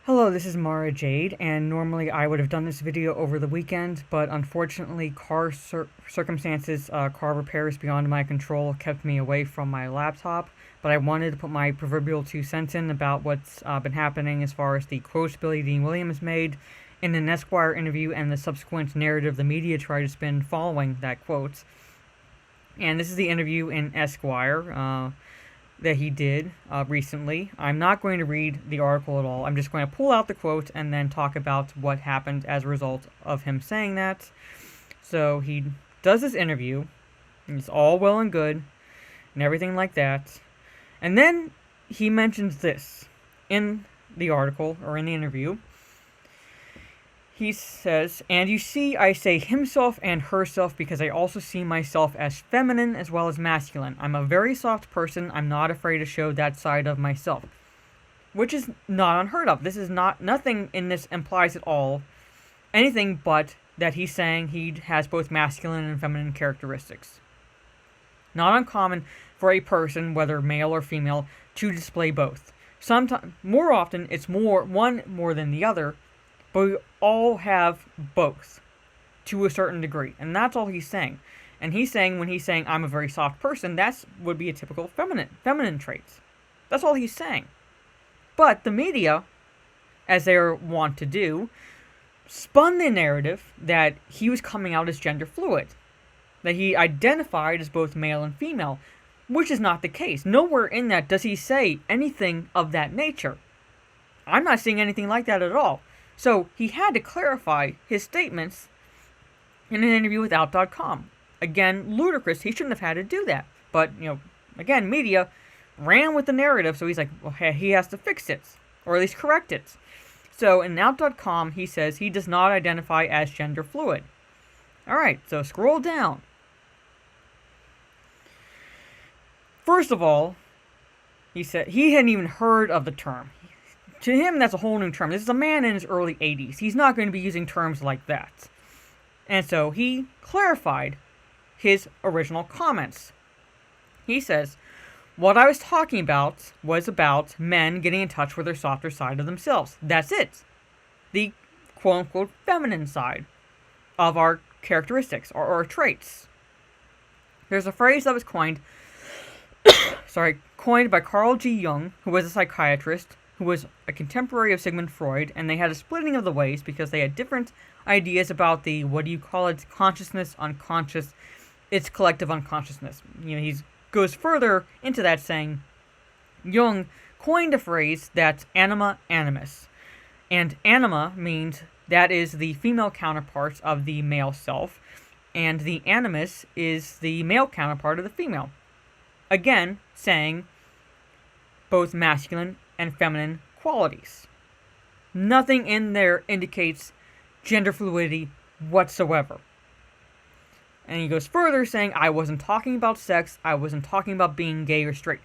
Hello, this is Mara Jade, and normally I would have done this video over the weekend, but unfortunately car circumstances, car repairs beyond my control kept me away from my laptop, but I wanted to put my proverbial 2 cents in about what's been happening as far as the quotes Billy Dee Williams made in an Esquire interview and the subsequent narrative the media tried to spin following that quote. And this is the interview in Esquire, that he did recently. I'm not going to read the article at all. I'm just going to pull out the quote and then talk about what happened as a result of him saying that. So he does this interview, and it's all well and good, and everything like that. And then he mentions this in the article, or in the interview. He says, "And you see, I say himself and herself because I also see myself as feminine as well as masculine. I'm a very soft person. I'm not afraid to show that side of myself." Which is not unheard of. This is nothing in this implies at all anything but that he's saying he has both masculine and feminine characteristics. Not uncommon for a person, whether male or female, to display both. Sometimes, more often, it's one more than the other, but we all have both to a certain degree, and that's all he's saying. And he's saying, when he's saying I'm a very soft person, that would be a typical feminine trait. That's all he's saying. But the media, as they're wont to do, spun the narrative that he was coming out as gender fluid, that he identified as both male and female, which is not the case. Nowhere in that does he say anything of that nature. I'm not seeing anything like that at all. So he had to clarify his statements in an interview with Out.com. Again, ludicrous. He shouldn't have had to do that. But, again, media ran with the narrative, so he's like, well, he has to fix it, or at least correct it. So in Out.com, he says he does not identify as gender fluid. Alright, so scroll down. First of all, he said he hadn't even heard of the term. To him, that's a whole new term. This is a man in his early 80s. He's not going to be using terms like that. And so he clarified his original comments. He says, "What I was talking about was about men getting in touch with their softer side of themselves. That's it. The quote-unquote feminine side of our characteristics, or our traits." There's a phrase that was coined by Carl G. Jung, who was a psychiatrist, who was a contemporary of Sigmund Freud, and they had a splitting of the ways because they had different ideas about the, consciousness, unconscious, its collective unconsciousness. He goes further into that, saying Jung coined a phrase that's anima animus. And anima means that is the female counterpart of the male self, and the animus is the male counterpart of the female. Again, saying both masculine and feminine qualities. Nothing in there indicates gender fluidity whatsoever. And he goes further, saying, I wasn't talking about sex, I wasn't talking about being gay or straight.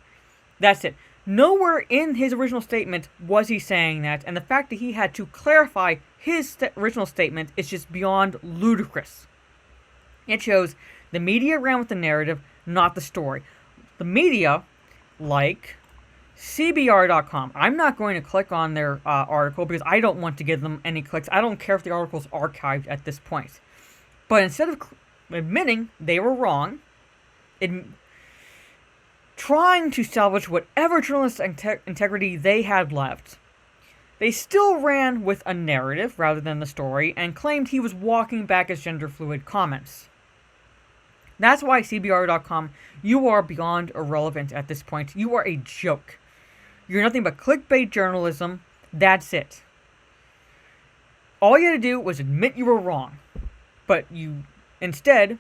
That's it. Nowhere in his original statement was he saying that, and the fact that he had to clarify his original statement is just beyond ludicrous. It shows the media ran with the narrative, not the story. The media, like CBR.com. I'm not going to click on their article because I don't want to give them any clicks. I don't care if the article's archived at this point. But instead of admitting they were wrong, trying to salvage whatever journalistic integrity they had left, they still ran with a narrative rather than the story and claimed he was walking back his gender fluid comments. That's why CBR.com, you are beyond irrelevant at this point. You are a joke. You're nothing but clickbait journalism. That's it. All you had to do was admit you were wrong. But you instead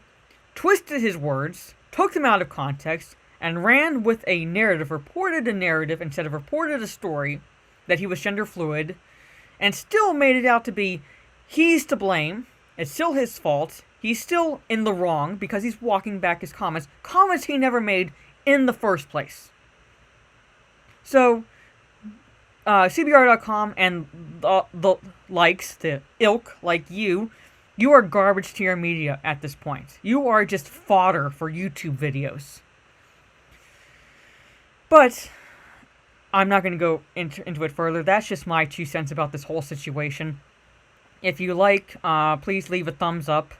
twisted his words, took them out of context, and ran with a narrative, reported a narrative instead of reported a story that he was gender fluid, and still made it out to be he's to blame. It's still his fault. He's still in the wrong because he's walking back his comments he never made in the first place. So, CBR.com and the likes, the ilk like you are garbage to your media at this point. You are just fodder for YouTube videos. But I'm not going to go into it further. That's just my 2 cents about this whole situation. If you like, please leave a thumbs up.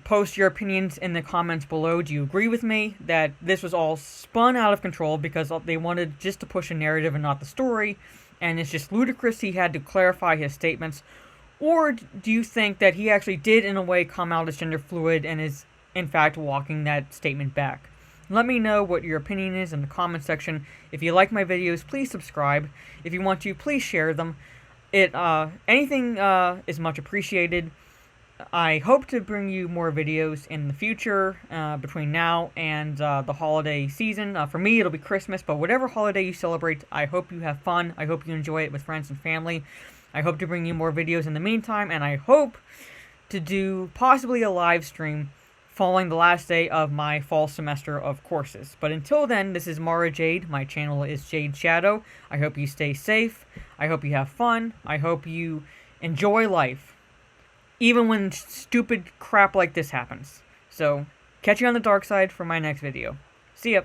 Post your opinions in the comments below. Do you agree with me that this was all spun out of control because they wanted just to push a narrative and not the story, and it's just ludicrous he had to clarify his statements? Or do you think that he actually did, in a way, come out as gender fluid and is, in fact, walking that statement back? Let me know what your opinion is in the comment section. If you like my videos, please subscribe. If you want to, please share them. Anything is much appreciated. I hope to bring you more videos in the future, between now and the holiday season. For me, it'll be Christmas, but whatever holiday you celebrate, I hope you have fun. I hope you enjoy it with friends and family. I hope to bring you more videos in the meantime, and I hope to do possibly a live stream following the last day of my fall semester of courses. But until then, this is Mara Jade. My channel is Jade Shadow. I hope you stay safe. I hope you have fun. I hope you enjoy life, even when stupid crap like this happens. So, catch you on the dark side for my next video. See ya.